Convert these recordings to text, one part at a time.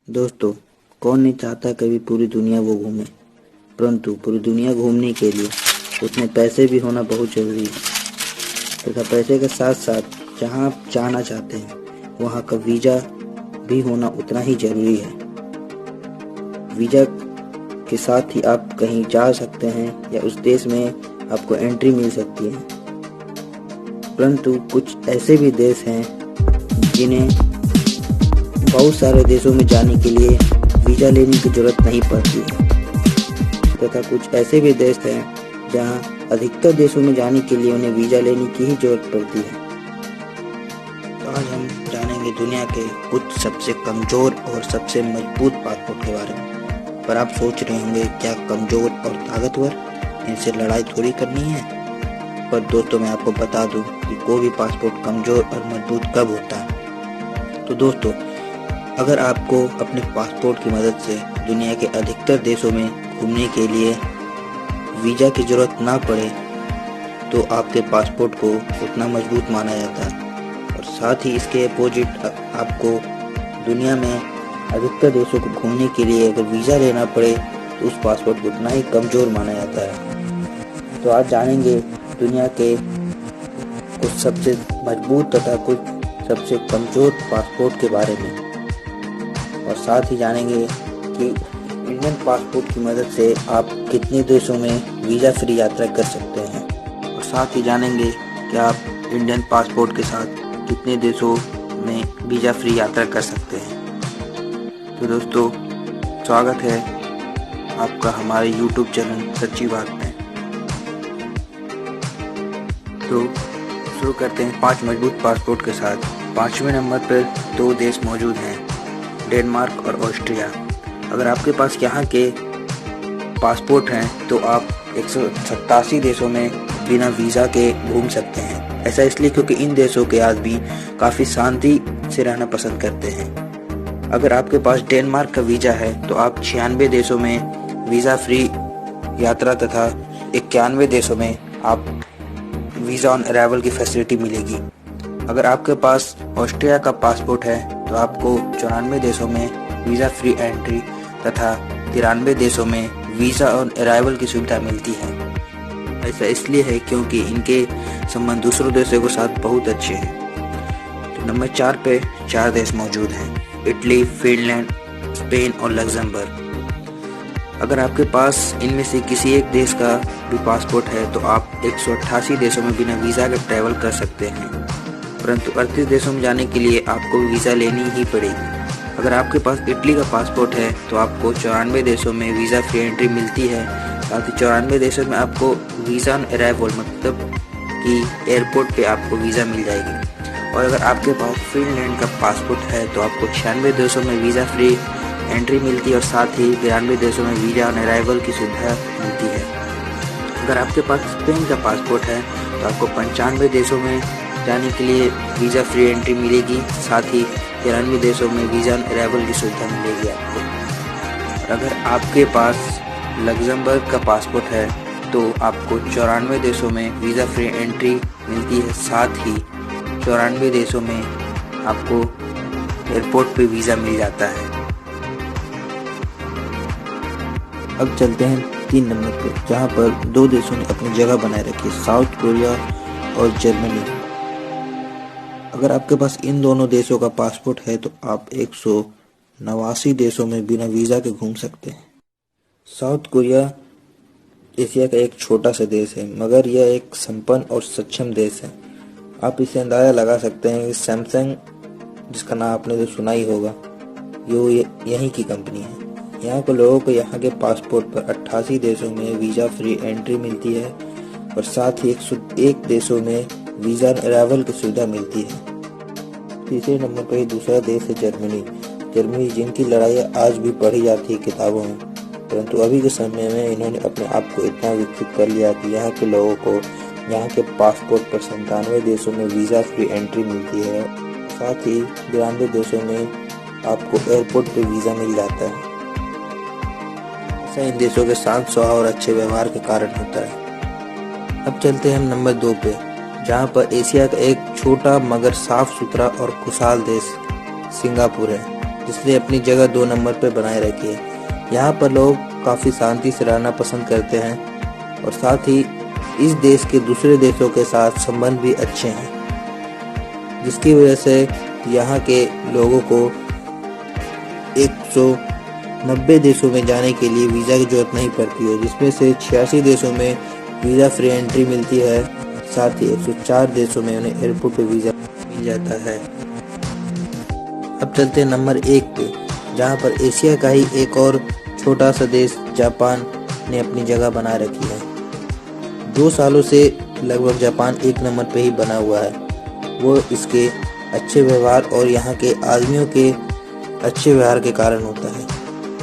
दोस्तों, कौन नहीं चाहता कभी पूरी दुनिया वो घूमे, परंतु पूरी दुनिया घूमने के लिए उतने पैसे भी होना बहुत ज़रूरी है तथा पैसे के साथ साथ जहां आप जाना चाहते हैं वहां का वीज़ा भी होना उतना ही ज़रूरी है। वीज़ा के साथ ही आप कहीं जा सकते हैं या उस देश में आपको एंट्री मिल सकती है, परंतु कुछ ऐसे भी देश हैं जिन्हें बहुत सारे देशों में जाने के लिए वीज़ा लेने की ज़रूरत नहीं पड़ती है तथा कुछ ऐसे भी देश हैं जहां अधिकतर देशों में जाने के लिए उन्हें वीज़ा लेने की ही ज़रूरत पड़ती है। तो आज हम जानेंगे दुनिया के कुछ सबसे कमज़ोर और सबसे मजबूत पासपोर्ट के बारे में। पर आप सोच रहे होंगे क्या कमज़ोर और ताकतवर, इनसे लड़ाई थोड़ी करनी है। पर दोस्तों, मैं आपको बता दूं कि कोई भी पासपोर्ट कमज़ोर और मजबूत कब होता है। तो दोस्तों, अगर आपको अपने पासपोर्ट की मदद से दुनिया के अधिकतर देशों में घूमने के लिए वीज़ा की ज़रूरत ना पड़े तो आपके पासपोर्ट को उतना मजबूत माना जाता है, और साथ ही इसके अपोजिट आपको दुनिया में अधिकतर देशों को घूमने के लिए अगर वीज़ा लेना पड़े तो उस पासपोर्ट को उतना ही कमज़ोर माना जाता है। तो आज जानेंगे दुनिया के कुछ सबसे मजबूत तथा कुछ सबसे कमज़ोर पासपोर्ट के बारे में, और साथ ही जानेंगे कि इंडियन पासपोर्ट की मदद से आप कितने देशों में वीज़ा फ्री यात्रा कर सकते हैं, और साथ ही जानेंगे कि आप इंडियन पासपोर्ट के साथ कितने देशों में वीज़ा फ्री यात्रा कर सकते हैं। तो दोस्तों, स्वागत है आपका हमारे YouTube चैनल सच्ची बात में। तो शुरू करते हैं 5 मजबूत पासपोर्ट के साथ। 5वें नंबर पर 2 देश मौजूद हैं, डेनमार्क और ऑस्ट्रिया। अगर आपके पास यहाँ के पासपोर्ट हैं तो आप 187 देशों में बिना वीज़ा के घूम सकते हैं। ऐसा इसलिए क्योंकि इन देशों के आदमी काफ़ी शांति से रहना पसंद करते हैं। अगर आपके पास डेनमार्क का वीज़ा है तो आप 96 देशों में वीज़ा फ्री यात्रा तथा 91 देशों में आप वीज़ा ऑन अराइवल की फैसिलिटी मिलेगी। अगर आपके पास ऑस्ट्रिया का पासपोर्ट है तो आपको 94 देशों में वीज़ा फ्री एंट्री तथा 93 देशों में वीज़ा ऑन अराइवल की सुविधा मिलती है। ऐसा इसलिए है क्योंकि इनके संबंध दूसरों देशों के साथ बहुत अच्छे हैं। तो नंबर 4 पे 4 देश मौजूद हैं, इटली, फिनलैंड, स्पेन और लग्जमबर्ग। अगर आपके पास इनमें से किसी एक देश का भी पासपोर्ट है तो आप 188 देशों में बिना वीज़ा के ट्रैवल कर सकते हैं, परंतु 38 देशों में जाने के लिए आपको वीज़ा लेनी ही पड़ेगी। अगर आपके पास इटली का पासपोर्ट है तो आपको 94 देशों में वीज़ा फ्री एंट्री मिलती है। साथ ही 94 देशों में आपको वीज़ा ऑन अराइवल मतलब कि एयरपोर्ट पे आपको वीज़ा मिल जाएगी। और अगर आपके पास फिनलैंड का पासपोर्ट है तो आपको 96 देशों में वीज़ा फ्री एंट्री मिलती है, और साथ ही 92 देशों में वीज़ा ऑन अराइवल की सुविधा मिलती है। अगर आपके पास स्पेन का पासपोर्ट है तो आपको 95 देशों में जाने के लिए वीज़ा फ्री एंट्री मिलेगी, साथ ही 93 देशों में वीज़ा ऑन अराइवल की सुविधा मिलेगी आपको। और अगर आपके पास लग्जमबर्ग का पासपोर्ट है तो आपको 94 देशों में वीज़ा फ्री एंट्री मिलती है, साथ ही 94 देशों में आपको एयरपोर्ट पे वीज़ा मिल जाता है। अब चलते हैं 3 नंबर पे, जहाँ पर 2 देशों ने अपनी जगह बनाए रखी है, साउथ कोरिया और जर्मनी। अगर आपके पास इन दोनों देशों का पासपोर्ट है तो आप 189 देशों में बिना वीज़ा के घूम सकते हैं। साउथ कोरिया एशिया का एक छोटा सा देश है, मगर यह एक संपन्न और सक्षम देश है। आप इससे अंदाज़ा लगा सकते हैं कि सैमसंग, जिसका नाम आपने तो सुना ही होगा, ये यहीं की कंपनी है। यहाँ के लोगों को यहाँ के पासपोर्ट पर 88 देशों में वीज़ा फ्री एंट्री मिलती है, और साथ ही 101 देशों में वीज़ा अराइवल की सुविधा मिलती है। तीसरे नंबर पर दूसरा देश है जर्मनी, जिनकी लड़ाई आज भी पढ़ी जाती है किताबों में, परंतु अभी के समय में इन्होंने अपने आप को इतना विकसित कर लिया कि यहाँ के लोगों को यहाँ के पासपोर्ट पर 97 देशों में वीज़ा फ्री एंट्री मिलती है, साथ ही 92 देशों में आपको एयरपोर्ट पर वीज़ा मिल जाता है। ऐसा इन देशों के शांत स्वभाव और अच्छे व्यवहार के कारण होता है। अब चलते हैं हम नंबर 2 पे, जहाँ पर एशिया का एक छोटा मगर साफ सुथरा और खुशहाल देश सिंगापुर है, इसलिए अपनी जगह 2 नंबर पर बनाए रखिए। यहाँ पर लोग काफ़ी शांति से रहना पसंद करते हैं और साथ ही इस देश के दूसरे देशों के साथ संबंध भी अच्छे हैं, जिसकी वजह से यहाँ के लोगों को 190 देशों में जाने के लिए वीज़ा की जरूरत नहीं पड़ती है, जिसमें से 86 देशों में वीज़ा फ्री एंट्री मिलती है। साथ ही 104 देशों में उन्हें एयरपोर्ट पे वीज़ा मिल जाता है। अब चलते हैं नंबर 1 पे, जहाँ पर एशिया का ही एक और छोटा सा देश जापान ने अपनी जगह बना रखी है। 2 सालों से लगभग जापान 1 नंबर पे ही बना हुआ है। वो इसके अच्छे व्यवहार और यहाँ के आदमियों के अच्छे व्यवहार के कारण होता है।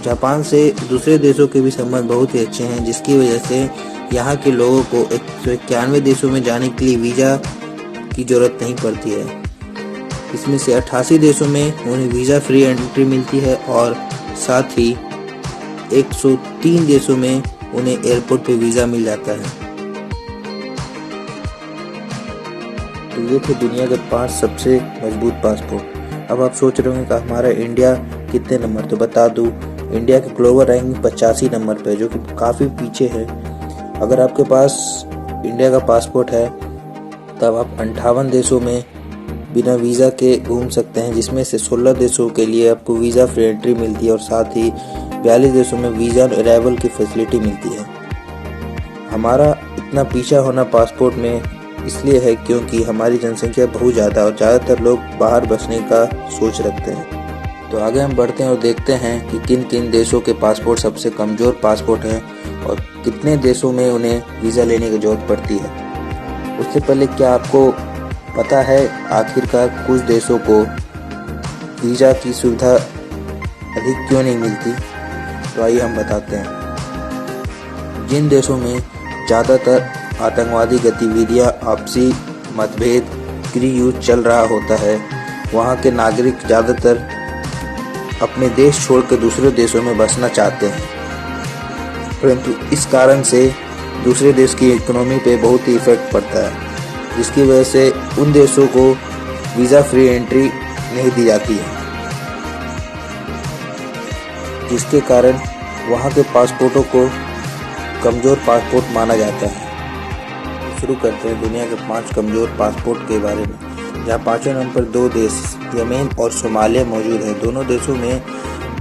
जापान से दूसरे देशों के भी संबंध बहुत ही अच्छे हैं, जिसकी वजह से यहाँ के लोगों को 191 देशों में जाने के लिए वीज़ा की ज़रूरत नहीं पड़ती है। इसमें से 88 देशों में उन्हें वीज़ा फ्री एंट्री मिलती है और साथ ही 103 देशों में उन्हें एयरपोर्ट पे वीज़ा मिल जाता है। तो ये थे दुनिया के 5 सबसे मजबूत पासपोर्ट। अब आप सोच रहे होंगे कि हमारा इंडिया कितने नंबर, तो बता दूँ इंडिया की ग्लोबल रैंकिंग 85 नंबर पे है, जो कि काफ़ी पीछे है। अगर आपके पास इंडिया का पासपोर्ट है तब आप 58 देशों में बिना वीज़ा के घूम सकते हैं, जिसमें से 16 देशों के लिए आपको वीज़ा फ्री एंट्री मिलती है और साथ ही 42 देशों में वीज़ा अराइवल की फैसिलिटी मिलती है। हमारा इतना पीछा होना पासपोर्ट में इसलिए है क्योंकि हमारी जनसंख्या बहुत ज़्यादा और ज़्यादातर लोग बाहर बसने का सोच रखते हैं। तो आगे हम बढ़ते हैं और देखते हैं कि किन किन देशों के पासपोर्ट सबसे कमज़ोर पासपोर्ट हैं और कितने देशों में उन्हें वीज़ा लेने की ज़रूरत पड़ती है। उससे पहले क्या आपको पता है आखिरकार कुछ देशों को वीज़ा की सुविधा अधिक क्यों नहीं मिलती? तो आइए हम बताते हैं। जिन देशों में ज़्यादातर आतंकवादी गतिविधियां, आपसी मतभेद, गृह युद्ध चल रहा होता है, वहाँ के नागरिक ज़्यादातर अपने देश छोड़कर दूसरे देशों में बसना चाहते हैं, परंतु इस कारण से दूसरे देश की इकोनॉमी पे बहुत ही इफेक्ट पड़ता है, जिसकी वजह से उन देशों को वीज़ा फ्री एंट्री नहीं दी जाती है, जिसके कारण वहाँ के पासपोर्टों को कमज़ोर पासपोर्ट माना जाता है। शुरू करते हैं दुनिया के 5 कमज़ोर पासपोर्ट के बारे में, जहाँ 5वें नंबर पर 2 देश यमेन और सोमालिया मौजूद है। दोनों देशों में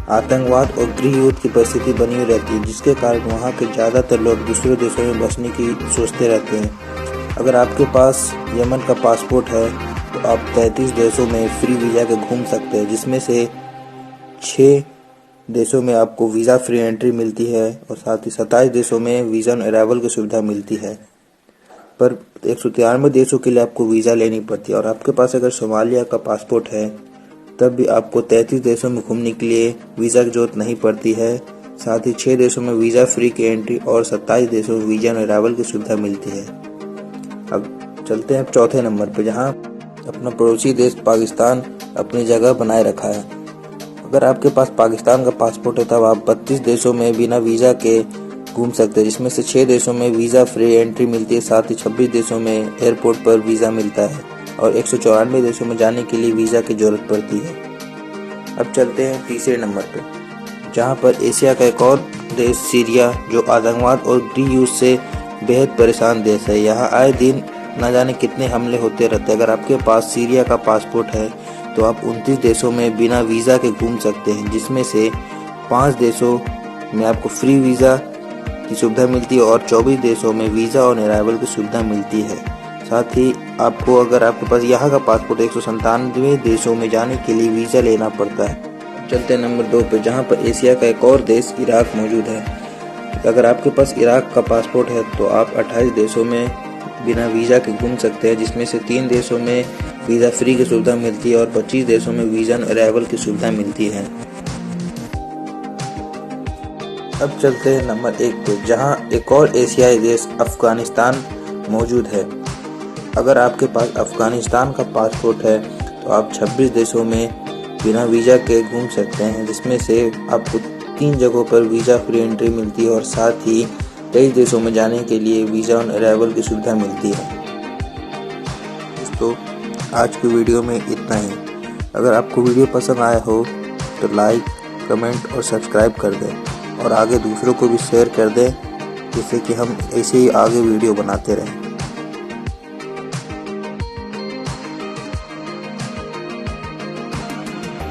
आतंकवाद और गृह युद्ध की परिस्थिति बनी हुई रहती है, जिसके कारण वहाँ के ज़्यादातर लोग दूसरे देशों में बसने की सोचते रहते हैं। अगर आपके पास यमन का पासपोर्ट है तो आप 33 देशों में फ्री वीज़ा के घूम सकते हैं, जिसमें से 6 देशों में आपको वीज़ा फ्री एंट्री मिलती है और साथ ही 27 देशों में वीज़ा ऑन अराइवल की सुविधा मिलती है। पर 193 देशों के लिए आपको वीज़ा लेनी पड़ती है और आपके पास अगर सोमालिया का पासपोर्ट है तब भी आपको 33 देशों में घूमने के लिए वीज़ा की जरूरत नहीं पड़ती है। साथ ही 6 देशों में वीज़ा फ्री की एंट्री और 27 देशों में वीज़ा ऑन अराइवल की सुविधा मिलती है। अब चलते हैं 4थे नंबर पर, जहां अपना पड़ोसी देश पाकिस्तान अपनी जगह बनाए रखा है। अगर आपके पास पाकिस्तान का पासपोर्ट है तब आप 32 देशों में बिना वीज़ा के घूम सकते हैं, जिसमें से 6 देशों में वीज़ा फ्री एंट्री मिलती है, साथ ही 26 देशों में एयरपोर्ट पर वीज़ा मिलता है और 194 देशों में जाने के लिए वीज़ा की ज़रूरत पड़ती है। अब चलते हैं तीसरे नंबर पर, जहां पर एशिया का एक और देश सीरिया, जो आतंकवाद और गृह युद्ध से बेहद परेशान देश है। यहाँ आए दिन न जाने कितने हमले होते रहते हैं। अगर आपके पास सीरिया का पासपोर्ट है तो आप 29 देशों में बिना वीज़ा के घूम सकते हैं, जिसमें से 5 देशों में आपको फ्री वीज़ा की सुविधा मिलती है और 24 देशों में वीज़ा ऑन अराइवल की सुविधा मिलती है। साथ ही आपको अगर आपके पास यहाँ का पासपोर्ट 197 देशों में जाने के लिए वीज़ा लेना पड़ता है। चलते हैं नंबर 2 पे, जहाँ पर एशिया का एक और देश इराक मौजूद है। अगर आपके पास इराक का पासपोर्ट है तो आप 28 देशों में बिना वीज़ा के घूम सकते हैं, जिसमें से 3 देशों में वीज़ा फ्री की सुविधा मिलती है और 25 देशों में वीज़ा ऑन अराइवल की सुविधा मिलती है। अब चलते हैं नंबर 1 पे, जहां एक और एशियाई देश अफगानिस्तान मौजूद है। अगर आपके पास अफगानिस्तान का पासपोर्ट है तो आप 26 देशों में बिना वीज़ा के घूम सकते हैं, जिसमें से आपको 3 जगहों पर वीज़ा फ्री एंट्री मिलती है और साथ ही 23 देशों में जाने के लिए वीज़ा ऑन अराइवल की सुविधा मिलती है। दोस्तों आज की वीडियो में इतना ही। अगर आपको वीडियो पसंद आया हो तो लाइक, कमेंट और सब्सक्राइब कर दें और आगे दूसरों को भी शेयर कर दें, जिससे कि हम ऐसे ही आगे वीडियो बनाते रहें।